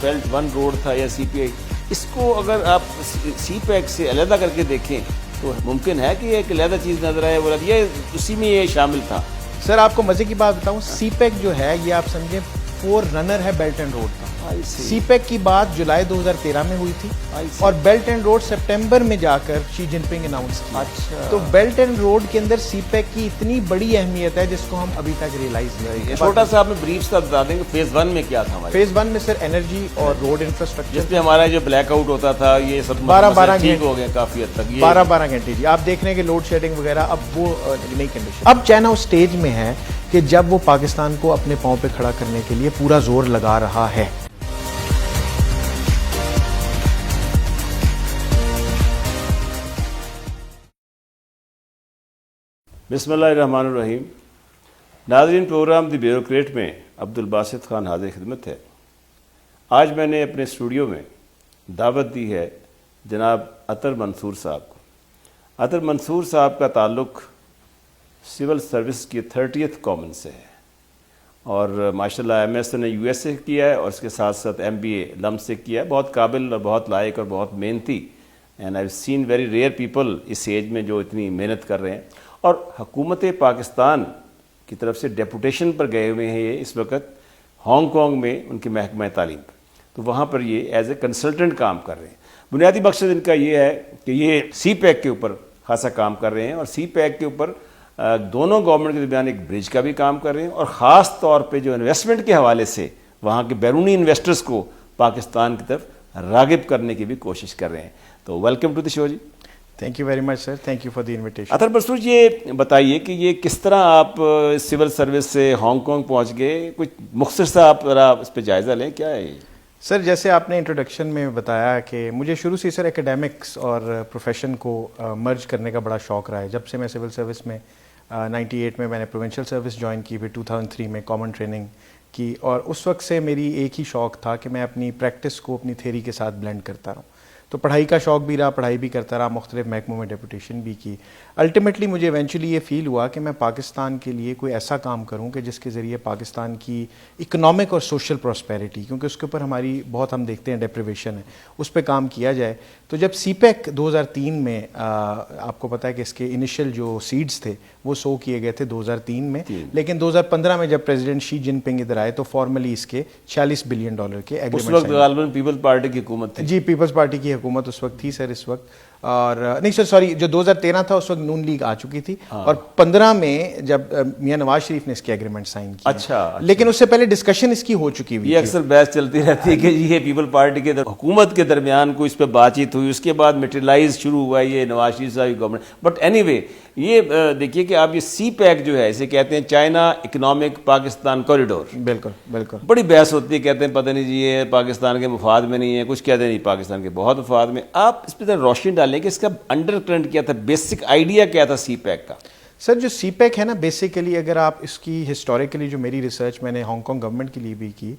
Belt one road تھا یا سی پی آئی، اس کو اگر آپ سی پیک سے علیحدہ کر کے دیکھیں تو ممکن ہے کہ یہ ایک علیحدہ چیز نظر آئے، اور یہ اسی میں یہ شامل تھا. سر آپ کو مزے کی بات بتاؤں، سی پیک جو ہے یہ آپ سمجھیں فور رنر ہے بیلٹ اینڈ روڈ کا. سی پیک کی بات جولائی 2013 میں ہوئی تھی اور بیلٹ اینڈ روڈ سپٹمبر میں جا کر شی جن پنگ اناؤنس کیا. تو بیلٹ اینڈ روڈ کے اندر سی پیک کی اتنی بڑی اہمیت ہے جس کو ہم ابھی تک ریئلائز نہیں کر. چھوٹا سا آپ نے بریف سا بتا دیں کہ فیز ون میں کیا تھا ہمارے؟ فیز ون میں سر انرجی اور روڈ انفراسٹرکچر، جس میں ہمارا جو بلیک آؤٹ ہوتا تھا یہ سب 12 ٹھیک ہو گئے کافی حد تک. 12 گھنٹے جی آپ دیکھ رہے ہیں کہ لوڈ شیڈنگ وغیرہ اب وہ نئی کنڈیشن. اب چائنا اس سٹیج میں ہے کہ جب وہ پاکستان کو اپنے پاؤں پہ کھڑا کرنے کے لیے پورا زور لگا رہا ہے. بسم اللہ الرحمن الرحیم. ناظرین، پروگرام دی بیوروکریٹ میں عبدالباسط خان حاضر خدمت ہے. آج میں نے اپنے اسٹوڈیو میں دعوت دی ہے جناب عطر منصور صاحب کو. عطر منصور صاحب کا تعلق سول سروس کی 30th کامن سے ہے اور ماشاءاللہ ایم ایس نے یو ایس سے کیا ہے اور اس کے ساتھ ساتھ ایم بی اے لم سے کیا ہے. بہت قابل اور بہت لائق اور بہت محنتی، and I seen very rare people اس ایج میں جو اتنی محنت کر رہے ہیں. اور حکومت پاکستان کی طرف سے ڈیپوٹیشن پر گئے ہوئے ہیں یہ اس وقت ہانگ کانگ میں ان کے محکمہ تعلیم پر، تو وہاں پر یہ ایز اے کنسلٹنٹ کام کر رہے ہیں. بنیادی مقصد ان کا یہ ہے کہ یہ سی پیک کے اوپر خاصا کام کر رہے ہیں اور سی پیک کے اوپر دونوں گورنمنٹ کے درمیان ایک برج کا بھی کام کر رہے ہیں اور خاص طور پہ جو انویسٹمنٹ کے حوالے سے وہاں کے بیرونی انویسٹرز کو پاکستان کی طرف راغب کرنے کی بھی کوشش کر رہے ہیں. تو ویلکم ٹو دی شو جی. Thank you very much sir, thank you for the invitation. Athar Mansoor, یہ بتائیے کہ یہ کس طرح آپ سول سروس سے ہانگ کانگ پہنچ گئے؟ کچھ مختصر سا آپ ذرا اس پہ جائزہ لیں. کیا ہے یہ؟ سر جیسے آپ نے انٹروڈکشن میں بتایا کہ مجھے شروع سے سر اکیڈیمکس اور پروفیشن کو مرج کرنے کا بڑا شوق رہا ہے. جب سے میں سول سروس میں 98 میں نے پروونشل سروس جوائن کی، پھر 2003 میں کامن ٹریننگ کی، اور اس وقت سے میری ایک ہی شوق تھا کہ میں اپنی پریکٹس کو اپنی تھیوری کے ساتھ بلینڈ کرتا رہوں. تو پڑھائی کا شوق بھی رہا، پڑھائی بھی کرتا رہا، مختلف محکموں میں ڈیپوٹیشن بھی کی. الٹیمیٹلی مجھے ایونچولی یہ فیل ہوا کہ میں پاکستان کے لیے کوئی ایسا کام کروں کہ جس کے ذریعے پاکستان کی اکنامک اور سوشل پراسپیرٹی، کیونکہ اس کے اوپر ہماری بہت ہم دیکھتے ہیں ڈیپریویشن ہے، اس پہ کام کیا جائے. تو جب سی پیک 2003 میں آپ کو پتہ ہے کہ اس کے انیشل جو سیڈز تھے وہ سو کیے گئے تھے 2003 میں، لیکن 2015 میں جب پریزیڈنٹ شی جن پنگ ادھر آئے تو فارملی اس کے $46 بلین کے ایگریمنٹ. اس وقت غالباً پیپلز پارٹی کی حکومت تھی. جی پیپلز پارٹی کی حکومت اس وقت تھی سر اس وقت. اور نہیں سر سوری، جو 2013 تھا اس وقت نون لیگ آ چکی تھی اور 15 میں جب میاں نواز شریف نے اس کے ایگریمنٹ سائن کیا. اچھا. لیکن اس سے پہلے ڈسکشن اس کی ہو چکی ہوئی. یہ اکثر بحث چلتی رہتی ہے کہ یہ پیپل پارٹی کے حکومت کے درمیان کوئی اس پہ بات چیت ہوئی، اس کے بعد میٹیریلائز شروع ہوا یہ نواز شریف صاحب کی گورنمنٹ. بٹ اینی وے یہ دیکھیے کہ آپ یہ سی پیک جو ہے اسے کہتے ہیں چائنا اکنامک پاکستان کوریڈور. بالکل بالکل. بڑی بحث ہوتی ہے، کہتے ہیں پتہ نہیں جی یہ پاکستان کے مفاد میں نہیں ہے، کچھ کہتے ہیں نہیں پاکستان کے بہت مفاد میں. آپ اس پہ روشنی ڈالیں کہ اس کا انڈر کرنٹ کیا تھا، بیسک آئیڈیا کیا تھا سی پیک کا؟ سر جو سی پیک ہے نا، بیسیکلی اگر آپ اس کی ہسٹوریکلی جو میری ریسرچ میں نے ہانگ کانگ گورنمنٹ کے لیے بھی کی،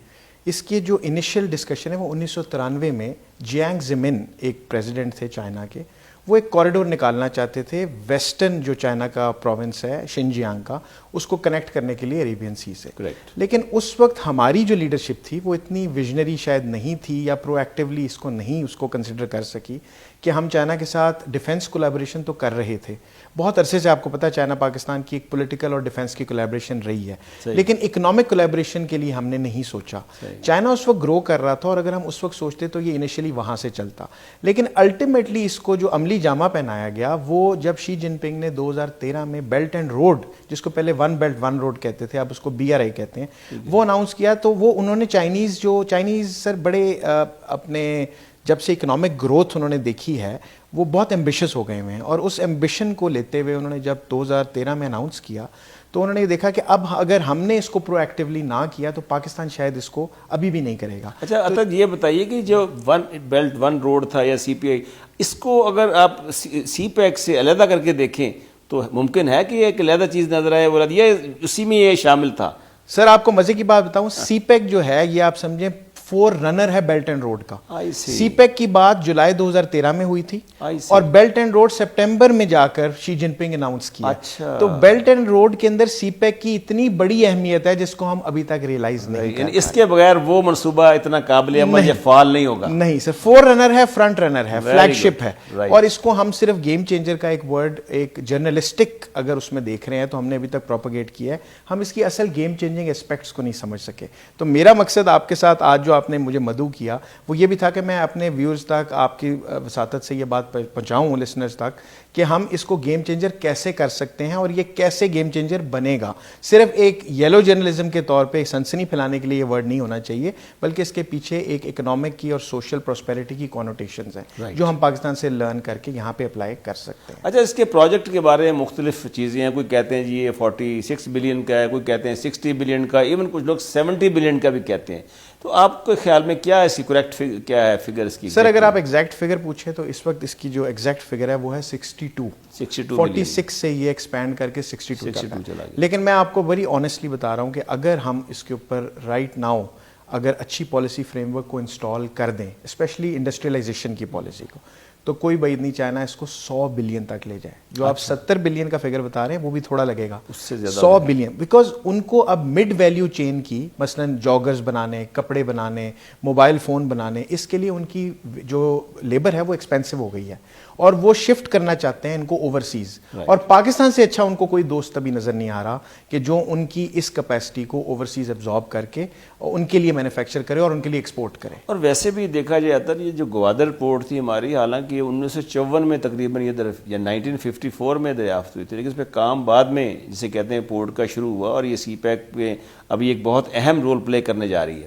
اس کے جو انیشیل ڈسکشن ہے وہ 1993 میں جیانگ زمن ایک پریزیڈنٹ تھے چائنا کے، وہ ایک کوریڈور نکالنا چاہتے تھے ویسٹرن جو چائنا کا پروونس ہے شنجیانگ کا، اس کو کنیکٹ کرنے کے لیے عربین سی سے. لیکن اس وقت ہماری جو لیڈرشپ تھی وہ اتنی ویژنری شاید نہیں تھی یا پرو ایکٹیولی اس کو نہیں اس کو کنسیڈر کر سکی کہ ہم چائنا کے ساتھ ڈیفنس کولیبریشن تو کر رہے تھے. بہت عرصے سے آپ کو پتا ہے چائنا پاکستان کی ایک پولیٹیکل اور ڈیفنس کی کولیبریشن رہی ہے، لیکن اکنامک کولیبریشن کے لیے ہم نے نہیں سوچا. چائنا اس وقت گرو کر رہا تھا اور اگر ہم اس وقت سوچتے تو یہ انیشلی وہاں سے چلتا. لیکن الٹیمیٹلی اس کو جو عملی جامہ پہنایا گیا وہ جب شی جن پنگ نے 2013 میں بیلٹ اینڈ روڈ، جس کو پہلے ون بیلٹ ون روڈ کہتے تھے، اب اس کو BRI کہتے ہیں، وہ اناؤنس کیا. تو وہ انہوں نے چائنیز سر بڑے اپنے جب سے اکنامک گروتھ انہوں نے دیکھی ہے وہ بہت ایمبیشس ہو گئے ہوئے ہیں، اور اس ایمبیشن کو لیتے ہوئے انہوں نے جب 2013 میں اناؤنس کیا تو انہوں نے دیکھا کہ اب اگر ہم نے اس کو پرو ایکٹیولی نہ کیا تو پاکستان شاید اس کو ابھی بھی نہیں کرے گا. اچھا عطر یہ بتائیے کہ جو ون بیلٹ ون روڈ تھا یا سی پی آئی، اس کو اگر آپ سی پیک سے علیحدہ کر کے دیکھیں تو ممکن ہے کہ یہ ایک علیحدہ چیز نظر آئے، اور یہ اسی میں یہ شامل تھا. سر آپ کو مزے کی بات بتاؤں، سی پیک جو ہے یہ آپ سمجھیں فور رنر ہے بیلٹ اینڈ روڈ کا. I see. سی پیک کی بات جولائی 2013 میں ہوئی تھی I see. اور بیلٹ اینڈ روڈ سپٹمبر میں جا کر شی جن پنگ اناؤنس کیا. اچھا. تو بیلٹ اینڈ روڈ کے اندر سی پیک کی اتنی بڑی اہمیت ہے جس کو ہم ابھی تک ریئلائز نہیں کر یعنی اس کے بغیر وہ منصوبہ اتنا قابل عمل یا فعال نہیں ہوگا. نہیں سر, فور رنر ہے, فرنٹ رنر ہے, فلیگ شپ ہے. Right. اور اس کو ہم صرف گیم چینجر کا ایک ورڈ, ایک جرنلسٹک اگر اس میں دیکھ رہے ہیں تو ہم نے ابھی تک پروپیگیٹ کیا ہے, ہم اس کی اصل گیم چینجنگ اسپیکٹس کو نہیں سمجھ سکے. تو میرا مقصد آپ کے ساتھ آج جو آپ نے مجھے مدعو کیا وہ یہ بھی تھا کہ میں اپنے ویورز تک آپ کی وساطت سے یہ بات پہنچاؤں لسنرز تک کہ ہم اس کو گیم چینجر کیسے کر سکتے ہیں اور یہ کیسے گیم چینجر بنے گا. صرف ایک یلو جرنلزم کے طور پہ سنسنی پھیلانے کے لیے یہ ورڈ نہیں ہونا چاہیے, بلکہ اس کے پیچھے ایک اکنامک کی اور سوشل پراسپیرٹی کی کونوٹیشنز ہیں جو ہم پاکستان سے لرن کر کے یہاں پہ اپلائی کر سکتے ہیں. اچھا, اس کے پروجیکٹ کے بارے میں مختلف چیزیں ہیں. کوئی کہتے ہیں جی یہ 46 بلین کا ہے, کوئی کہتے ہیں 60 بلین کا, ایون کچھ لوگ 70 بلین کا بھی کہتے ہیں. تو آپ کے خیال میں کیا ہے اس کی کریکٹ کیا ہے فگر اس کی؟ سر اگر آپ ایگزیکٹ فگر پوچھیں تو اس وقت اس کی جو ایگزیکٹ فگر ہے وہ ہے 62 46 سے یہ ایکسپینڈ کر کے 62 چلا گیا. لیکن میں آپ کو بڑی آنیسٹلی بتا رہا ہوں کہ اگر ہم اس کے اوپر رائٹ ناؤ اگر اچھی پالیسی فریم ورک کو انسٹال کر دیں, اسپیشلی انڈسٹریلائزیشن کی پالیسی کو, تو کوئی بعید نہیں چاہنا اس کو 100 بلین تک لے جائے. جو آپ 70 بلین کا فگر بتا رہے ہیں وہ بھی تھوڑا لگے گا, اس سے زیادہ 100 بلین, بیکاز ان کو اب مڈ ویلیو چین کی مثلا جاگرز بنانے, کپڑے بنانے, موبائل فون بنانے, اس کے لیے ان کی جو لیبر ہے وہ ایکسپینسو ہو گئی ہے اور وہ شفٹ کرنا چاہتے ہیں ان کو اوورسیز. اور پاکستان سے اچھا ان کو کوئی دوست ابھی نظر نہیں آ رہا کہ جو ان کی اس کیپیسٹی کو اوورسیز ایبزارب کر کے ان کے لیے مینوفیکچر کرے اور ان کے لیے ایکسپورٹ کرے. اور ویسے بھی دیکھا جائے تو یہ جو گوادر پورٹ تھی ہماری, حالانکہ 1954 میں تقریباً یہ یا 1954 میں دریافت ہوئی تھی, لیکن اس پہ کام بعد میں جسے کہتے ہیں پورٹ کا شروع ہوا اور یہ سی پیک میں ابھی ایک بہت اہم رول پلے کرنے جا رہی ہے.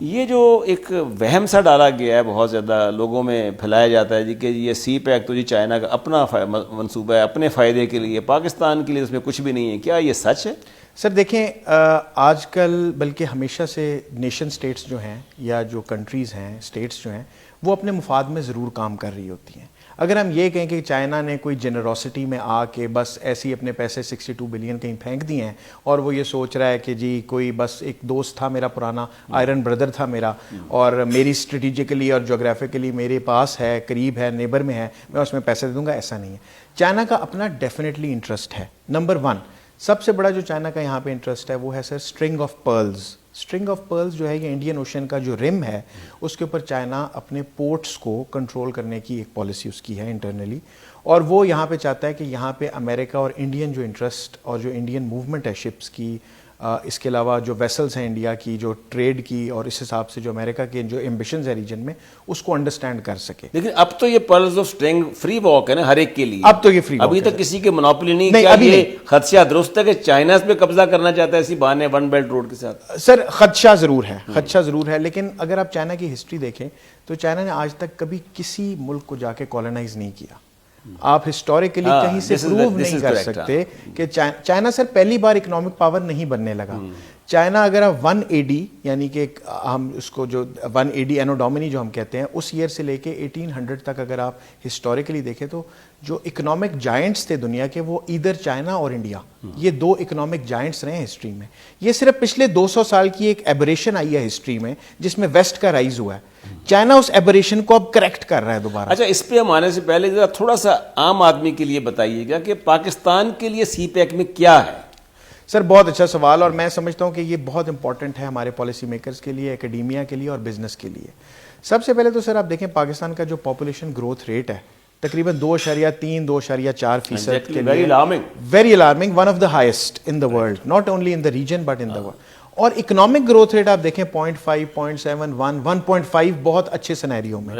یہ جو ایک وہم سا ڈالا گیا ہے, بہت زیادہ لوگوں میں پھیلایا جاتا ہے جی کہ یہ سی پیک تو جی چائنا کا اپنا منصوبہ ہے, اپنے فائدے کے لیے, پاکستان کے لیے اس میں کچھ بھی نہیں ہے. کیا یہ سچ ہے؟ سر دیکھیں, آج کل بلکہ ہمیشہ سے نیشن سٹیٹس جو ہیں یا جو کنٹریز ہیں, سٹیٹس جو ہیں, وہ اپنے مفاد میں ضرور کام کر رہی ہوتی ہیں. اگر ہم یہ کہیں کہ چائنا نے کوئی جنراسٹی میں آ کے بس ایسی اپنے پیسے 62 بلین کہیں پھینک دیے ہیں اور وہ یہ سوچ رہا ہے کہ جی کوئی بس ایک دوست تھا میرا پرانا, آئرن بردر تھا میرا, اور میری اسٹریٹجیکلی اور جغرافیکلی میرے پاس ہے, قریب ہے, نیبر میں ہے, میں اس میں پیسے دے دوں گا, ایسا نہیں ہے. چائنا کا اپنا ڈیفینیٹلی انٹرسٹ ہے. نمبر 1 سب سے بڑا جو چائنا کا یہاں پہ انٹرسٹ ہے وہ ہے sir string of pearls. String of pearls جو ہے یہ انڈین اوشن کا جو رم ہے اس کے اوپر چائنا اپنے پورٹس کو کنٹرول کرنے کی ایک پالیسی اس کی ہے انٹرنلی, اور وہ یہاں پہ چاہتا ہے کہ یہاں پہ امریکہ اور انڈین جو انٹرسٹ اور جو انڈین موومنٹ ہے شپس کی, اس کے علاوہ جو ویسلز ہیں انڈیا کی, جو ٹریڈ کی, اور اس حساب سے جو امریکہ کے جو ایمبیشنز ہیں ریجن میں, اس کو انڈرسٹینڈ کر سکے. لیکن اب تو یہ pearls of string free walk ہے نا ہر ایک کے لیے. اب تو یہ فری واک, ابھی تک کسی کے منوپلی نہیں. کیا یہ خدشہ درست ہے کہ چائنا اس پہ قبضہ کرنا چاہتا ہے اسی بہانے ون بیلٹ روڈ کے ساتھ؟ سر خدشہ ضرور ہے, خدشہ ضرور ہے, لیکن اگر آپ چائنا کی ہسٹری دیکھیں تو چائنا نے آج تک کبھی کسی ملک کو جا کے کالونائز نہیں کیا. آپ ہسٹوریکلی کہیں سے پروو نہیں کر سکتے کہ چائنا سر پہلی بار اکنامک پاور نہیں بننے لگا. چائنا اگر آپ 180 یعنی کہ ہم اس کو جو 180 اینو ڈومینی جو ہم کہتے ہیں اس ایئر سے لے کے 1800 تک اگر آپ ہسٹوریکلی دیکھیں تو جو اکنامک جائنٹس تھے دنیا کے وہ ادھر چائنا اور انڈیا, یہ دو اکنامک جائنٹس رہے ہیں ہسٹری میں. یہ صرف پچھلے 200 سال کی ایک ایبریشن آئی ہے ہسٹری میں جس میں ویسٹ کا رائز ہوا ہے. چائنا اس ایبریشن کو اب کریکٹ کر رہا ہے دوبارہ. اچھا, اس پہ ہم آنے سے پہلے ذرا تھوڑا سا عام آدمی کے لیے بتائیے گا کہ پاکستان کے لیے سی پیک میں کیا ہے. سر بہت اچھا سوال, اور میں سمجھتا ہوں کہ یہ بہت امپورٹنٹ ہے ہمارے پالیسی میکرز کے لیے, اکیڈیمیا کے لیے اور بزنس کے لیے. سب سے پہلے تو سر آپ دیکھیں پاکستان کا جو پاپولیشن گروتھ ریٹ ہے تقریباً 2.3-2.4% کے لیے very alarming, one of the highest in the world, not only in the region but in the world. اور اکنامک گروتھ ریٹ آپ دیکھیں 0.5, 0.7, 1.5 بہت اچھے سینیریو میں,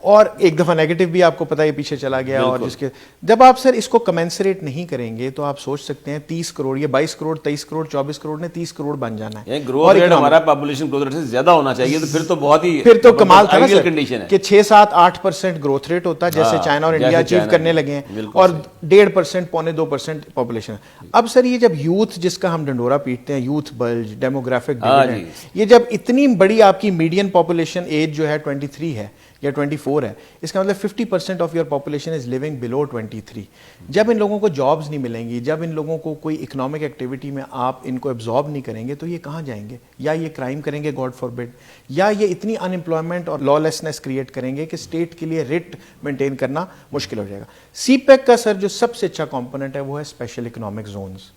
اور ایک دفعہ نیگیٹو بھی آپ کو پتہ ہے پیچھے چلا گیا. اور جس کے جب آپ سر اس کو کمنسریٹ نہیں کریں گے تو آپ سوچ سکتے ہیں 30 کروڑ, یہ 22 کروڑ 23 کروڑ 24 کروڑ نے 30 کروڑ بن جانا ہے. گروتھ ریٹ ہمارا پاپولیشن گروتھ ریٹ سے زیادہ ہونا چاہیے, تو پھر تو بہت ہی پھر تو کمال تھا نا کنڈیشن ہے کہ 6-7-8% گروتھ ریٹ ہوتا جیسے چائنا اور انڈیا اچیو کرنے لگے ہیں, اور 1.5% 2% پاپولیشن. اب سر یہ جب یوتھ جس کا ہم ڈنڈورا پیٹتے ہیں, یوتھ بلج, ڈیموگرافک, یہ جب اتنی بڑی آپ کی میڈین پاپولیشن ایج جو ہے 23 ہے, یا 24 ہے, اس کا مطلب 50% of your population is living below 23. جب ان لوگوں کو جابز نہیں ملیں گی, جب ان لوگوں کو کوئی اکنامک ایکٹیویٹی میں آپ ان کو ایبزارب نہیں کریں گے, تو یہ کہاں جائیں گے؟ یا یہ کرائم کریں گے گاڈ فاربڈ, یا یہ اتنی ان امپلائمنٹ اور لا لیسنس کریٹ کریں گے کہ اسٹیٹ کے لیے ریٹ مینٹین کرنا مشکل ہو جائے گا. سی پیک کا سر جو سب سے اچھا کمپوننٹ ہے وہ ہے اسپیشل اکنامک زونز,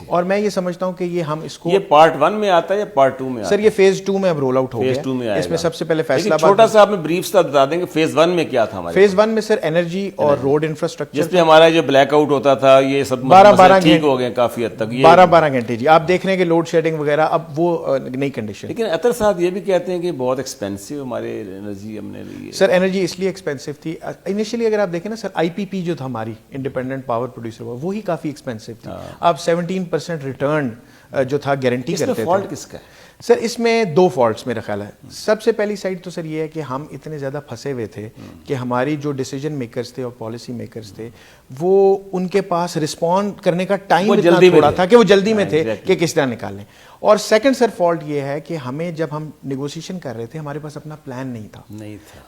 اور میں یہ سمجھتا ہوں کہ یہ ہم اس کو, یہ پارٹ 1 میں آتا ہے یا پارٹ 2 میں آتا ہے؟ سر یہ فیز 2 میں اب رول آؤٹ ہو فیز گیا. 2 میں آئے اس میں گا. سب سے پہلے فیصلہ آباد, چھوٹا سا آپ نے بریف سا بتا دیں کہ فیز 1 میں کیا تھا ہمارے فیز 1 میں سر انرجی اور روڈ انفراسٹرکچر, جس پہ ہمارا جو بلیک آؤٹ ہوتا تھا یہ سب 12 ٹھیک ہو گئے کافی حد تک, 12 گھنٹے جی آپ دیکھ رہے ہیں کہ لوڈ شیڈنگ وغیرہ اب وہ نئی کنڈیشن. لیکن عطر صاحب یہ بھی کہتے ہیں کہ بہت ایکسپینسو ہمارے انرجی ہم نے لی ہے. سر انرجی اس لیے ایکسپینسو تھی انیشلی, اگر آپ دیکھیں نا سر آئی پی پی جو تھا ہماری انڈیپینڈنٹ پاور پروڈیوسر, وہی کافی ایکسپینسو تھی. آپ 17% ریٹرن جو تھا گارنٹی کرتے تھے. فالٹ کس کا ہے سر؟ اس میں 2 فالٹس میرا خیال ہے. سب سے پہلی سائڈ تو سر یہ ہے کہ ہم اتنے زیادہ پھنسے ہوئے تھے کہ ہماری جو ڈیسیجن میکرز تھے اور پالیسی میکرز تھے وہ ان کے پاس رسپونڈ کرنے کا ٹائم اتنا تھوڑا تھا کہ وہ جلدی میں تھے کہ کس طرح نکالیں. اور سیکنڈ سر فالٹ یہ ہے کہ ہمیں جب ہم نیگوسیشن کر رہے تھے ہمارے پاس اپنا پلان نہیں تھا.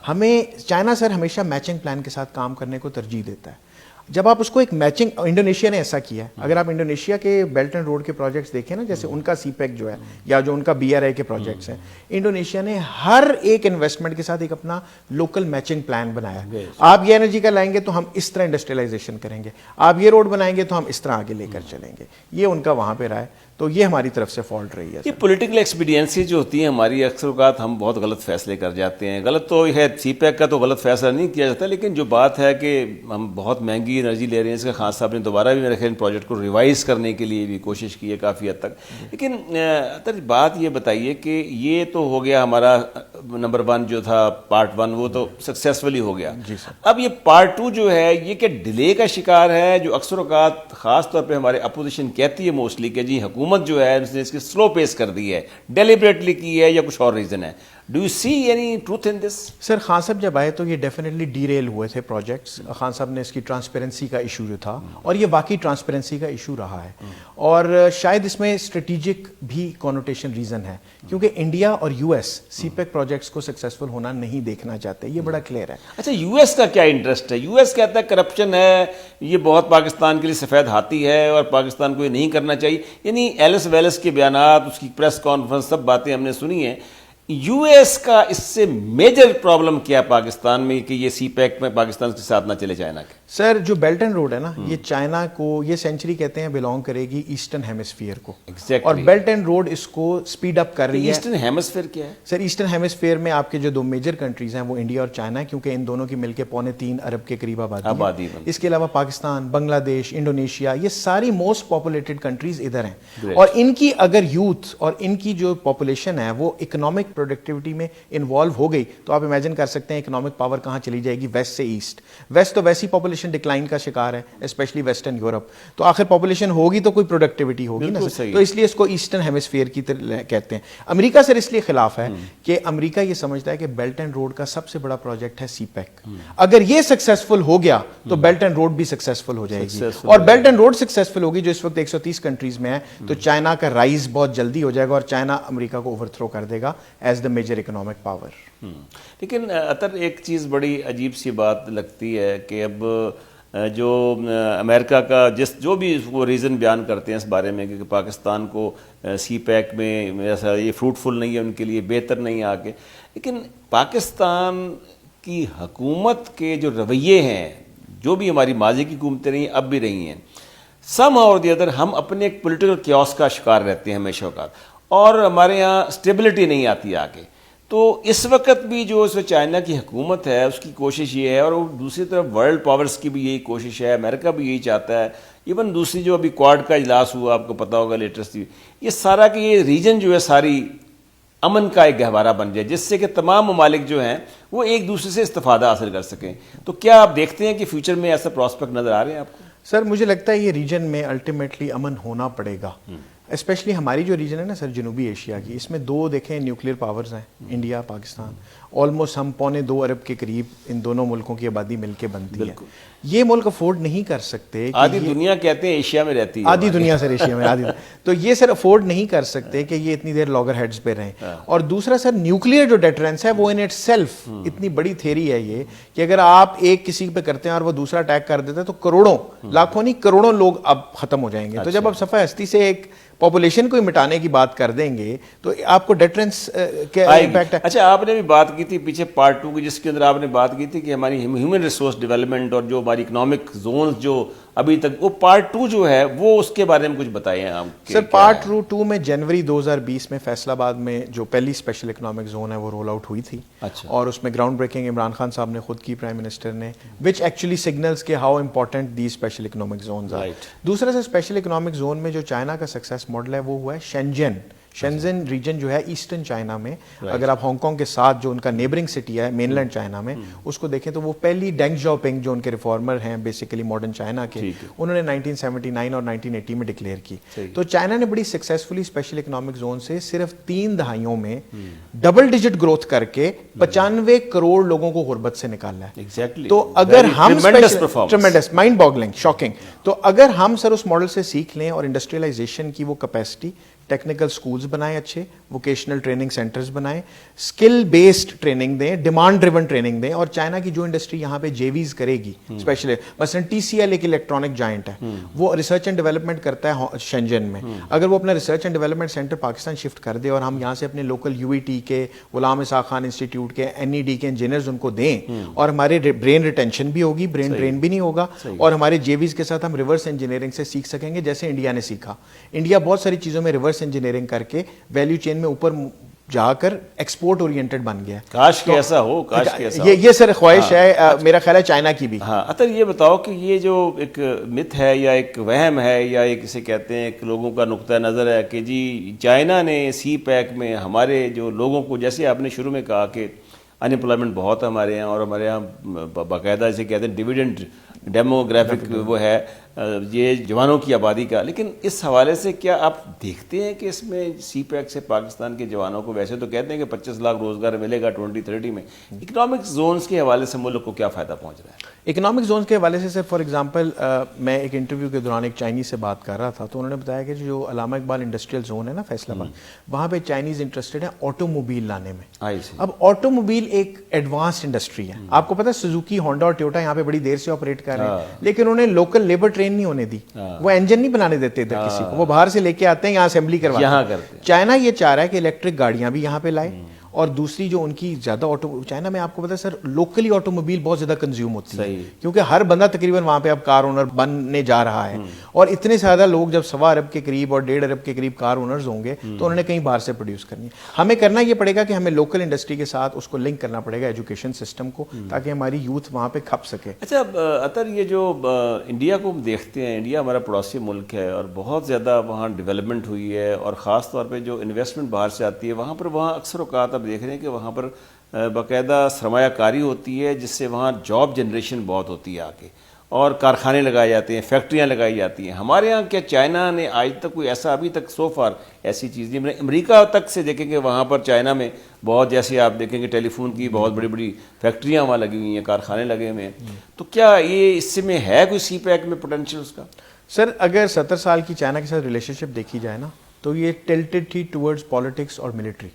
ہمیں چائنا سر ہمیشہ میچنگ پلان کے ساتھ کام کرنے کو ترجیح دیتا ہے. جب آپ اس کو ایک میچنگ, انڈونیشیا نے ایسا کیا ہے, اگر آپ انڈونیشیا کے بیلٹ اینڈ روڈ کے پروجیکٹس دیکھیں نا, جیسے ان کا سی پیک جو ہے یا جو ان کا بی آر آئی کے پروجیکٹس ہیں, انڈونیشیا نے ہر ایک انویسٹمنٹ کے ساتھ ایک اپنا لوکل میچنگ پلان بنایا. آپ یہ انرجی کا لائیں گے تو ہم اس طرح انڈسٹریلائزیشن کریں گے, آپ یہ روڈ بنائیں گے تو ہم اس طرح آگے لے کر چلیں گے. یہ ان کا وہاں پہ رہا ہے, تو یہ ہماری طرف سے فالٹ رہی ہے. یہ پولیٹیکل ایکسپیڈینسی جو ہوتی ہیں ہماری, اکثر اوقات ہم بہت غلط فیصلے کر جاتے ہیں. غلط تو ہے, سی پیک کا تو غلط فیصلہ نہیں کیا جاتا, لیکن جو بات ہے کہ ہم بہت مہنگی انرجی لے رہے ہیں, اس کا خان صاحب نے دوبارہ بھی میرے خیال پروجیکٹ کو ریوائز کرنے کے لیے بھی کوشش کی ہے کافی حد تک. لیکن بات یہ بتائیے کہ یہ تو ہو گیا ہمارا نمبر 1 جو تھا پارٹ 1, وہ تو سکسیسفلی ہو گیا. اب یہ پارٹ 2 جو ہے یہ کہ ڈیلے کا شکار ہے, جو اکثر اوقات خاص طور پہ ہمارے اپوزیشن کہتی ہے موسٹلی کہ جی حکومت جو ہے اس نے اس کی سلو پیس کر دی ہے, ڈیلیبریٹلی کی ہے یا کچھ اور ریزن ہے. Do you see any truth in this? Sir Khan صاحب جب آئے تو یہ ڈیفینیٹلی ڈی ریل ہوئے تھے پروجیکٹس. خان صاحب نے اس کی ٹرانسپیرنسی کا ایشو جو تھا, اور یہ واقعی ٹرانسپیرنسی کا ایشو رہا ہے, اور شاید اس میں اسٹریٹجک بھی کونوٹیشن ریزن ہے, کیونکہ انڈیا اور U S CPEC projects کو سکسیسفل ہونا نہیں دیکھنا چاہتے, یہ بڑا کلیئر ہے. اچھا, یو ایس کا کیا انٹرسٹ ہے؟ یو ایس کہتا ہے کرپشن ہے, یہ بہت پاکستان کے لیے سفید ہاتھی ہے اور پاکستان کو یہ نہیں کرنا چاہیے. یعنی ایلس ویلس کے بیانات, اس کی پریس کانفرنس, سب باتیں ہم نے سنی ہیں. یو ایس کا اس سے میجر پرابلم کیا پاکستان میں کہ یہ سی پیک میں پاکستان کے ساتھ نہ چلے چائنا کے؟ سر جو بیلٹ اینڈ روڈ ہے نا, یہ چائنا کو, یہ سینچری کہتے ہیں بلانگ کرے گی ایسٹرن ہیمسفیئر کو, اور بیلٹ اینڈ روڈ اس کو سپیڈ اپ کر رہی ہے. ایسٹرن ہیمسفیئر کیا ہے سر؟ ایسٹرن ہیمسفیئر میں آپ کے جو 2 میجر کنٹریز ہیں وہ انڈیا اور چائنا ہے, کیونکہ ان دونوں کی مل کے 3.25 ارب کے قریب آبادی ہے. اس کے علاوہ پاکستان, بنگلہ دیش, انڈونیشیا, یہ ساری موسٹ پاپولیٹڈ کنٹریز ادھر ہیں. اور ان کی اگر یوتھ اور ان کی جو پاپولیشن ہے وہ اکنامک پروڈکٹیوٹی میں انوالو ہو گئی, تو آپ امیجن کر سکتے ہیں اکنامک پاور کہاں چلی جائے گی, ویسٹ سے ایسٹ. ویسٹ تو ویسی پاپولیشن ڈکلائن کا شکار ہے, اسپیشلی ویسٹرن یورپ, تو آخر پاپولیشن ہوگی تو کوئی پروڈکٹیوٹی ہوگی نا, تو اس لیے اس کو ایسٹرن ہیمسفیئر کی کہتے ہیں. امریکہ سر اس لیے خلاف ہے کہ امریکہ یہ سمجھتا ہے کہ بیلٹ اینڈ روڈ کا سب سے بڑا پروجیکٹ ہے سی پیک. اگر یہ سکسیسفل ہو گیا تو بیلٹ اینڈ روڈ بھی سکسیسفل ہو جائے گی, اور بیلٹ اینڈ روڈ سکسیسفل ہوگی جو اس وقت 130 کنٹریز میں ہے, تو چائنا کا رائز بہت جلدی ہو جائے گا, اور چائنا امریکہ کو اوور تھرو کر دے گا as the major economic power. لیکن عطر ایک چیز بڑی عجیب سی بات لگتی ہے کہ اب جو امریکہ کا جو بھی وہ ریزن بیان کرتے ہیں اس بارے میں کہ پاکستان کو سی پیک میں ایسا یہ فروٹفل نہیں ہے ان کے لیے, بہتر نہیں ہے آگے, لیکن پاکستان کی حکومت کے جو رویے ہیں, جو بھی ہماری ماضی کی حکومتیں رہی ہیں اب بھی رہی ہیں, سم اور دی ادر ہم اپنے ایک پولیٹیکل کیوس کا شکار رہتے ہیں ہمیشہ اوقات, اور ہمارے یہاں اسٹیبلٹی نہیں آتی آگے. تو اس وقت بھی جو اس چائنا کی حکومت ہے اس کی کوشش یہ ہے, اور دوسری طرف ورلڈ پاورز کی بھی یہی کوشش ہے, امریکہ بھی یہی چاہتا ہے. ایون دوسری جو ابھی کوارڈ کا اجلاس ہوا, آپ کو پتہ ہوگا لیٹسٹ, یہ سارا کہ یہ ریجن جو ہے ساری امن کا ایک گہوارہ بن جائے, جس سے کہ تمام ممالک جو ہیں وہ ایک دوسرے سے استفادہ حاصل کر سکیں. تو کیا آپ دیکھتے ہیں کہ فیوچر میں ایسا پراسپیکٹ نظر آ رہے ہیں آپ کو؟ سر مجھے لگتا ہے یہ ریجن میں الٹیمیٹلی امن ہونا پڑے گا. اسپیشلی ہماری جو ریجن ہے نا سر جنوبی ایشیا کی، اس میں دو دیکھیں نیوکلیئر پاورز ہیں، انڈیا پاکستان، آلموسٹ ہم 2.25 ارب کے قریب ان دونوں ملکوں کی آبادی مل کے بنتی ہے. یہ ملک افورڈ نہیں کر سکتے، آدھی دنیا کہتے ہیں ایشیا میں رہتی ہے، آدھی دنیا سر ایشیا میں تو یہ سر افورڈ نہیں کر سکتے کہ یہ اتنی دیر لاگر ہیڈز پہ رہیں. اور دوسرا سر نیوکلیئر جو ڈیٹرنس ہے وہ ان اٹ سیلف اتنی بڑی تھیری ہے یہ کہ اگر آپ ایک کسی پہ کرتے ہیں اور وہ دوسرا اٹیک کر دیتا ہے تو کروڑوں، لاکھوں نہیں کروڑوں لوگ اب ختم ہو جائیں گے. تو جب آپ صفحہ ہستی سے ایک پاپولیشن کو مٹانے کی بات کر دیں گے تو آپ کو ڈیٹرنس کا امپیکٹ ہے. اچھا آپ نے بھی بات کی تھی پیچھے پارٹ 2 کی، جس کے اندر آپ نے بات کی تھی کہ ہماری ہیومن ریسورس ڈیولپمنٹ اور جو ہماری اکنامک زونز جو ابھی تک، وہ پارٹ 2 جو ہے وہ اس کے بارے میں کچھ بتائیں آپ. سر پارٹ 2 میں جنوری 2020 میں فیصل آباد میں جو پہلی اسپیشل اکنامک زون ہے وہ رول آؤٹ ہوئی تھی. اچھا. اور اس میں گراؤنڈ بریکنگ عمران خان صاحب نے خود کی، پرائم منسٹر نے، وچ ایکچولی سگنلز کے how important the special economic zones are. دوسرا سے اسپیشل اکنامک زون میں جو چائنا کا سکسیس ماڈل ہے وہ ہوا ہے شینزن ریجن جو ہے ایسٹرن چائنا میں. اگر آپ ہانگ کانگ کے ساتھ جو ان کا نیبرنگ سٹی ہے مین لینڈ چائنا میں اس کو دیکھیں تو وہ پہلی ڈینگ جاؤپنگ جو ان کے ریفارمر ہیں بیسیکلی ماڈرن چائنا کے، انہوں نے 1979 اور 1980 میں ڈکلیئر کی. تو چائنا نے بڑی سکسیسفلی اسپیشل اکنامک زون سے صرف 3 دہائیوں میں ڈبل ڈیجٹ گروتھ کر کے 95 کروڑ لوگوں کو غربت سے نکالا ہے. تو اگر ہم ٹریمنڈس، مائنڈ باگلنگ، شاکنگ. تو اگر ہم سر اس ماڈل سے سیکھ لیں اور انڈسٹریلائزیشن کی وہ کیپیسٹی، ٹیکنیکل سکولز بنائیں، اچھے ووکیشنل ٹریننگ سینٹرز بنائیں، اسکل بیسڈ ٹریننگ دیں، ڈیمانڈ ڈریون ٹریننگ دیں. اور چائنا کی جو انڈسٹری یہاں پہ جیویز کرے گی، اسپیشلی مثلا ٹی سی ایل ایک الیکٹرانک جائنٹ ہے، وہ ریسرچ اینڈ ڈیولپمنٹ کرتا ہے شنجن میں. اگر وہ اپنا research and development centre Pakistan shift کر دے اور ہم یہاں سے اپنے لوکل یو ای ٹی کے، غلام اسحاق خان انسٹیٹیوٹ کے، این ای ڈی کے انجینئرز ان کو دیں، اور ہمارے برین ریٹینشن بھی ہوگی، برین ڈرین بھی نہیں ہوگا، اور ہمارے جیویز کے ساتھ ہم ریورس انجینئرنگ سے سیکھ سکیں گے جیسے انڈیا نے سیکھا. انڈیا بہت ساری چیزوں میں ریورس انجینئرنگ کر کے ویلیو چین میں اوپر جا کر ایکسپورٹ اورینٹڈ بن گیا. کاش کہ ایسا ہو، کاش کہ ایسا ہو. یہ سر خواہش ہے میرا خیال ہے چائنا کی بھی. ہاں اطہر یہ بتاؤ کہ یہ جو ایک مت ہے یا ایک وہم ہے یا ایک اسے کہتے ہیں ایک لوگوں کا نقطہ نظر ہے کہ جی چائنا نے سی پیک میں ہمارے جو لوگوں کو، جیسے آپ نے شروع میں کہا کہ ان امپلائمنٹ بہت ہے ہمارے یہاں، اور ہمارے یہاں باقاعدہ اسے کہتے ہیں ڈیویڈنڈ ڈیموگرافک وہ ہے یہ جوانوں کی آبادی کا. لیکن اس حوالے سے کیا آپ دیکھتے ہیں کہ اس میں سی پیک سے پاکستان کے جوانوں کو، ویسے تو کہتے ہیں کہ 25 لاکھ روزگار ملے گا 2030 میں، اکنامک زونز کے حوالے سے ملک کو کیا فائدہ پہنچ رہا ہے؟ اکنامک زونز کے حوالے سے سر فار ایگزامپل میں ایک انٹرویو کے دوران ایک چائنیز سے بات کر رہا تھا تو انہوں نے بتایا کہ جو علامہ اقبال انڈسٹریل زون ہے نا فیصل آباد، وہاں پہ چائنیز انٹرسٹڈ ہیں آٹو موبائل لانے میں. اب آٹو موبائل ایک ایڈوانسڈ انڈسٹری ہے، آپ کو پتا ہے سوزوکی، ہونڈا اور ٹویوٹا یہاں پہ بڑی دیر سے آپریٹ کر رہے ہیں، لیکن انہوں نے لوکل لیبر ٹرین نہیں ہونے دی. وہ انجن نہیں بنانے دیتے ادھر کسی کو، وہ باہر سے لے کے آتے ہیں یہاں اسمبلی کرواتے ہیں. چائنا یہ چاہ رہا ہے کہ الیکٹرک گاڑیاں بھی یہاں پہ لائے. اور دوسری جو ان کی زیادہ چائنا میں آپ کو پتا ہے سر لوکلی آٹو موبائل بہت زیادہ کنزیوم ہوتی ہے، کیونکہ ہر بندہ تقریباً وہاں پہ اب کار اونر بننے جا رہا ہے. اور اتنے زیادہ لوگ جب 1.25 ارب کے قریب اور 1.5 ارب کے قریب کار اونرز ہوں گے تو انہوں نے کہیں باہر سے پروڈیوس کرنی ہے. ہمیں کرنا یہ پڑے گا کہ ہمیں لوکل انڈسٹری کے ساتھ اس کو لنک کرنا پڑے گا ایجوکیشن سسٹم کو، تاکہ ہماری یوتھ وہاں پہ کھپ سکے. اچھا اطہر یہ جو انڈیا کو ہم دیکھتے ہیں، انڈیا ہمارا پڑوسی ملک ہے اور بہت زیادہ وہاں ڈیولپمنٹ ہوئی ہے، اور خاص طور پہ جو انویسٹمنٹ باہر سے آتی ہے وہاں اکثر اوقات آپ دیکھ رہے ہیں کہ وہاں پر باقاعدہ سرمایہ کاری ہوتی ہے، جس سے وہاں جاب جنریشن بہت ہوتی ہے آگے، اور کارخانے لگائے جاتے ہیں، فیکٹریاں لگائی جاتی ہیں. ہمارے ہاں کیا چائنا نے آج تک کوئی ایسا ابھی تک سو فار ایسی چیز نہیں؟ امریکہ تک سے دیکھیں گے وہاں پر چائنا میں بہت، جیسے آپ دیکھیں گے ٹیلی فون کی بہت بڑی بڑی فیکٹریاں وہاں لگی ہوئی ہیں، کارخانے لگے ہوئے ہیں. تو کیا یہ اس سے میں ہے کوئی سی پیک میں پوٹینشیل اس کا؟ سر اگر 70 سال کی چائنا کے ساتھ ریلیشن شپ دیکھی جائے نا تو یہ ٹلٹڈ تھی ٹورڈز پالیٹکس اور military.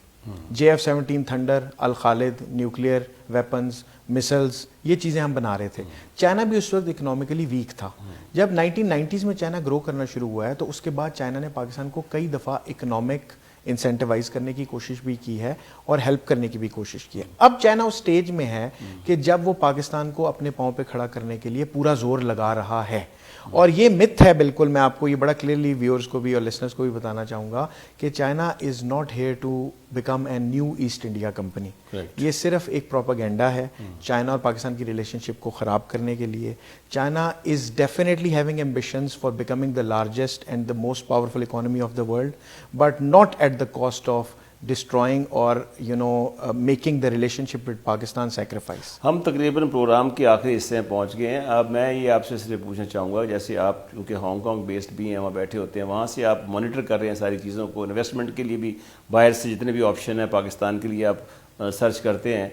JF-17 thunder, Al Khalid, nuclear weapons, muscles, یہ چیزیں ہم بنا رہے تھے. چائنا بھی اس وقت اکنامیکلی ویک تھا. جب 1990s میں چائنا گرو کرنا شروع ہوا ہے تو اس کے بعد چائنا نے پاکستان کو کئی دفعہ اکنامک انسینٹیوائز کرنے کی کوشش بھی کی ہے اور ہیلپ کرنے کی بھی کوشش کی ہے. اب چائنا اس سٹیج میں ہے کہ جب وہ پاکستان کو اپنے پاؤں پہ کھڑا کرنے کے لیے پورا زور لگا رہا ہے. اور یہ مت ہے بالکل، میں آپ کو یہ بڑا کلیئرلی ویورز کو بھی اور لسنرز کو بھی بتانا چاہوں گا کہ China is not here to become a new East India Company. یہ صرف ایک پروپیگنڈا ہے چائنا اور پاکستان کی ریلیشن شپ کو خراب کرنے کے لیے. China is definitely having ambitions for becoming the largest and the most powerful economy of the world, but not at the cost of destroying or making the relationship with Pakistan sacrifice. ہم تقریباً programme کے آخری حصے میں پہنچ گئے ہیں. اب میں یہ آپ سے صرف پوچھنا چاہوں گا, جیسے آپ کیونکہ ہانگ کانگ بیسڈ بھی ہیں, وہاں بیٹھے ہوتے ہیں, وہاں سے آپ مانیٹر کر رہے ہیں ساری چیزوں کو, انویسٹمنٹ کے لیے بھی باہر سے جتنے بھی آپشن ہیں پاکستان کے لیے آپ سرچ کرتے ہیں,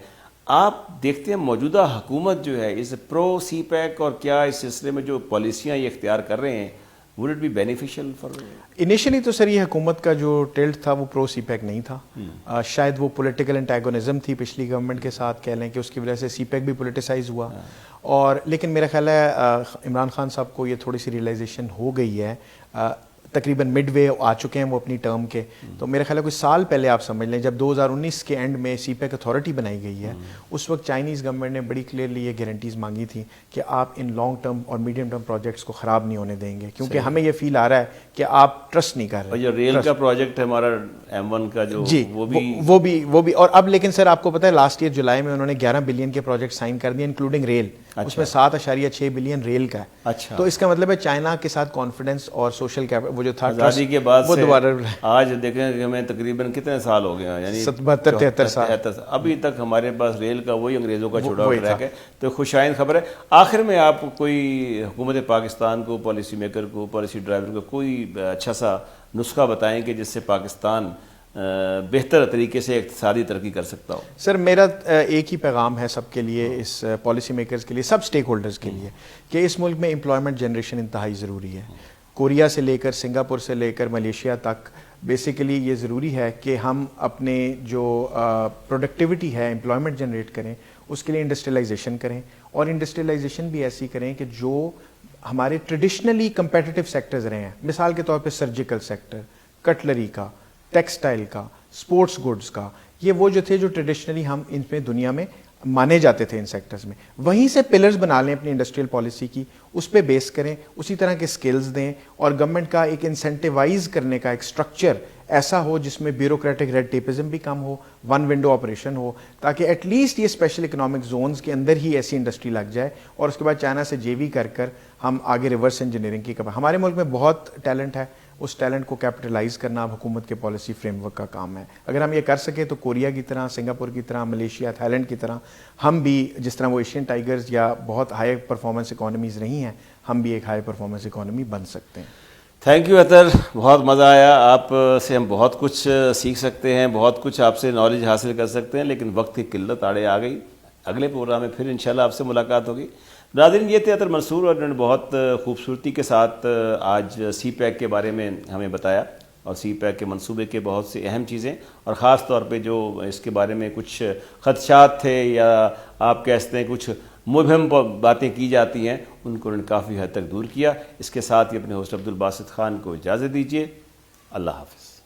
آپ دیکھتے ہیں موجودہ حکومت جو ہے اس پرو سی پیک, اور کیا اس سلسلے میں جو پالیسیاں یہ اختیار کر رہے ہیں would it be beneficial for initially تو سر یہ حکومت کا جو ٹلٹ تھا وہ پرو سی پیک نہیں تھا, شاید وہ پولیٹیکل انٹیگونزم تھی پچھلی گورنمنٹ کے ساتھ, کہہ لیں کہ اس کی وجہ سے سی پیک بھی پولیٹیسائز ہوا. اور لیکن میرا خیال ہے عمران خان صاحب کو یہ تھوڑی سی ریئلائزیشن ہو گئی ہے, تقریباً مڈ وے آ چکے ہیں وہ اپنی ٹرم کے. تو میرا خیال ہے کوئی سال پہلے آپ سمجھ لیں جب 2019 کے اینڈ میں سی پیک اتھارٹی بنائی گئی ہے, اس وقت چائنیز گورنمنٹ نے بڑی کلیئرلی یہ گارنٹیز مانگی تھیں کہ آپ ان لانگ ٹرم اور میڈیم ٹرم پروجیکٹس کو خراب نہیں ہونے دیں گے, کیونکہ ہمیں یہ فیل آ رہا ہے کہ آپ ٹرسٹ نہیں کر رہے. اور جو ریل کا پروجیکٹ ہے ہمارا M1 کا جو, جی وہ بھی اور اب لیکن سر آپ کو پتہ ہے لاسٹ ایئر جولائی میں انہوں نے 11 بلین کے پروجیکٹ سائن کر دیے انکلوڈنگ ریل, اس میں 7.6 بلین ریل کا ہے. اچھا, تو اس کا مطلب ہے چائنا کے ساتھ کانفیڈنس اور سوشل وہ جو تھا آزادی کے بعد وہ دوبارہ آج دیکھیں کہ ہمیں تقریباً کتنے سال ہو گئے ہیں, یعنی 72-73 سال, ابھی تک ہمارے پاس ریل کا وہی انگریزوں کا چھوڑا ہوا ٹریک ہے. تو خوشائند خبر ہے. آخر میں آپ کوئی حکومت پاکستان کو, پالیسی میکر کو, پالیسی ڈرائیور کو کوئی اچھا سا نسخہ بتائیں کہ جس سے پاکستان بہتر طریقے سے اقتصادی ترقی کر سکتا ہو. سر میرا ایک ہی پیغام ہے سب کے لیے, اس پالیسی میکرز کے لیے, سب سٹیک ہولڈرز کے لیے, کہ اس ملک میں امپلائمنٹ جنریشن انتہائی ضروری ہے. کوریا سے لے کر سنگاپور سے لے کر ملیشیا تک بیسیکلی یہ ضروری ہے کہ ہم اپنے جو پروڈکٹیوٹی ہے امپلائمنٹ جنریٹ کریں, اس کے لیے انڈسٹریلائزیشن کریں, اور انڈسٹریلائزیشن بھی ایسی کریں کہ جو ہمارے ٹریڈیشنلی کمپیٹیٹیو سیکٹرز رہے ہیں, مثال کے طور پہ سرجیکل سیکٹر, کٹلری کا, ٹیکسٹائل کا, سپورٹس گڈز کا, یہ وہ جو تھے جو ٹریڈیشنلی ہم ان پہ دنیا میں مانے جاتے تھے ان سیکٹرز میں, وہیں سے پلرز بنا لیں اپنی انڈسٹریل پالیسی کی, اس پہ بیس کریں, اسی طرح کے سکلز دیں, اور گورنمنٹ کا ایک انسینٹیوائز کرنے کا ایک سٹرکچر ایسا ہو جس میں بیوروکریٹک ریڈ ٹیپزم بھی کم ہو, ون ونڈو آپریشن ہو, تاکہ ایٹ لیسٹ یہ اسپیشل اکنامک زونز کے اندر ہی ایسی انڈسٹری لگ جائے, اور اس کے بعد چائنا سے JV کر ہم آگے ریورس انجینئرنگ کی ہمارے ملک میں بہت ٹیلنٹ ہے, اس ٹیلنٹ کو کیپٹلائز کرنا اب حکومت کے پالیسی فریم ورک کا کام ہے. اگر ہم یہ کر سکیں تو کوریا کی طرح, سنگاپور کی طرح, ملیشیا, تھائی لینڈ کی طرح ہم بھی, جس طرح وہ ایشین ٹائیگرز یا بہت ہائی پرفارمنس اکانومیز رہی ہیں, ہم بھی ایک ہائی پرفارمنس اکانومی بن سکتے ہیں. تھینک یو عطر, بہت مزہ آیا. آپ سے ہم بہت کچھ سیکھ سکتے ہیں, بہت کچھ آپ سے نالج حاصل کر سکتے ہیں, لیکن وقت کی قلت آڑے آ گئی. اگلے پروگرام میں پھر انشاءاللہ آپ سے ملاقات ہوگی. ناظرین, یہ تھے عطر منصور, اور انہوں نے بہت خوبصورتی کے ساتھ آج سی پیک کے بارے میں ہمیں بتایا, اور سی پیک کے منصوبے کے بہت سی اہم چیزیں, اور خاص طور پہ جو اس کے بارے میں کچھ خدشات تھے یا آپ کہتے ہیں کچھ مبہم باتیں کی جاتی ہیں, ان کو انہوں نے کافی حد تک دور کیا. اس کے ساتھ ہی اپنے ہوسٹ عبدالباسط خان کو اجازت دیجیے. اللہ حافظ.